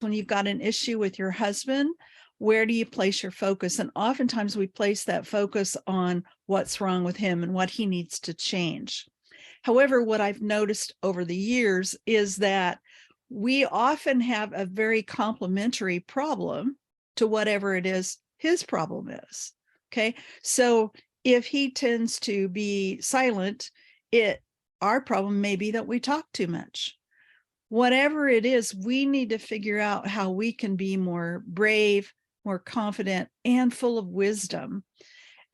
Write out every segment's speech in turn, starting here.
When you've got an issue with your husband, where do you place your focus? And oftentimes we place that focus on what's wrong with him and what he needs to change. However, what I've noticed over the years is that we often have a very complementary problem to whatever it is his problem is. Okay. So if he tends to be silent, our problem may be that we talk too much. Whatever it is, we need to figure out how we can be more brave, more confident, and full of wisdom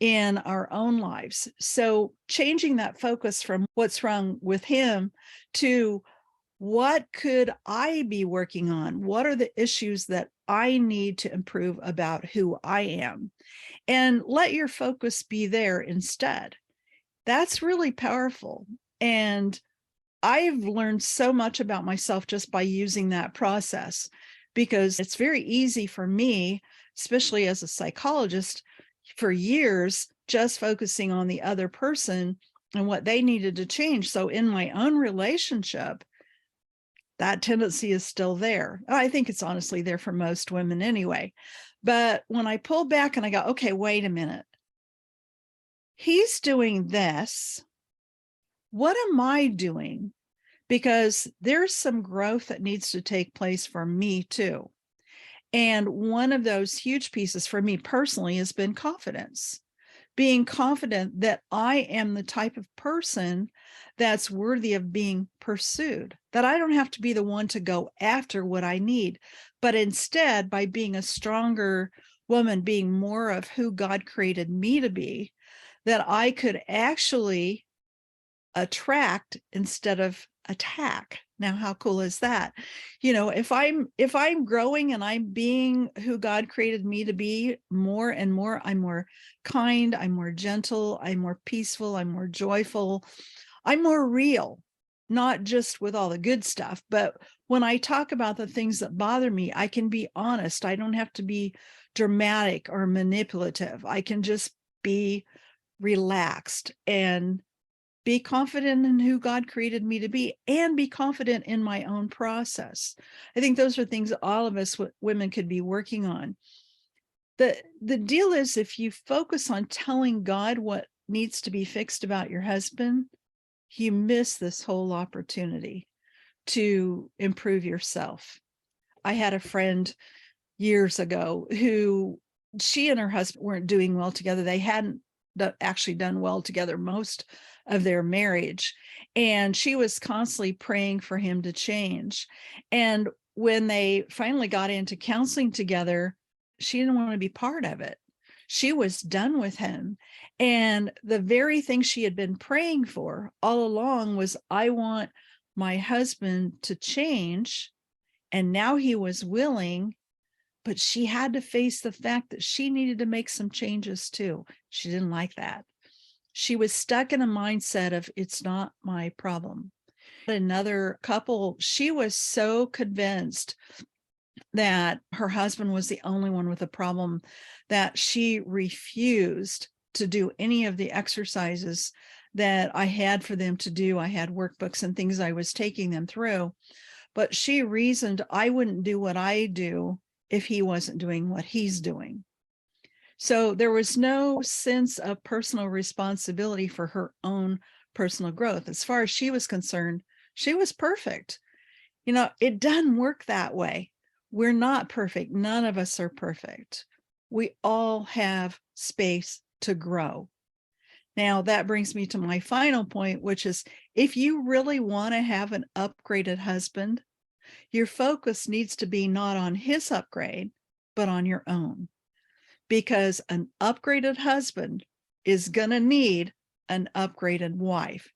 in our own lives. So changing that focus from what's wrong with him to what could I be working on? What are the issues that I need to improve about who I am? And let your focus be there instead. That's really powerful. And I've learned so much about myself just by using that process, because it's very easy for me, especially as a psychologist, for years, just focusing on the other person and what they needed to change. So in my own relationship, that tendency is still there. I think it's honestly there for most women anyway. But when I pull back and I go, okay, wait a minute, he's doing this. What am I doing? Because there's some growth that needs to take place for me too. And one of those huge pieces for me personally has been confidence. Being confident that I am the type of person that's worthy of being pursued, that I don't have to be the one to go after what I need, but instead, by being a stronger woman, being more of who God created me to be, that I could actually attract instead of attack. Now, how cool is that? You know, if I'm growing and I'm being who God created me to be more and more, I'm more kind, I'm more gentle, I'm more peaceful, I'm more joyful, I'm more real, not just with all the good stuff, but when I talk about the things that bother me, I can be honest. I don't have to be dramatic or manipulative. I can just be relaxed and be confident in who God created me to be, and be confident in my own process. I think those are things all of us women could be working on. The deal is, if you focus on telling God what needs to be fixed about your husband, you miss this whole opportunity to improve yourself. I had a friend years ago who, she and her husband weren't doing well together. They hadn't actually done well together most of their marriage. And she was constantly praying for him to change. And when they finally got into counseling together, she didn't want to be part of it. She was done with him. And the very thing she had been praying for all along was, I want my husband to change. And now he was willing, but she had to face the fact that she needed to make some changes too. She didn't like that. She was stuck in a mindset of, it's not my problem. Another couple, she was so convinced that her husband was the only one with a problem that she refused to do any of the exercises that I had for them to do. I had workbooks and things I was taking them through, but she reasoned I wouldn't do what I do if he wasn't doing what he's doing. So there was no sense of personal responsibility for her own personal growth. As far as she was concerned, she was perfect. You know, it doesn't work that way. We're not perfect. None of us are perfect. We all have space to grow. Now, that brings me to my final point, which is, if you really want to have an upgraded husband, your focus needs to be not on his upgrade, but on your own. Because an upgraded husband is going to need an upgraded wife.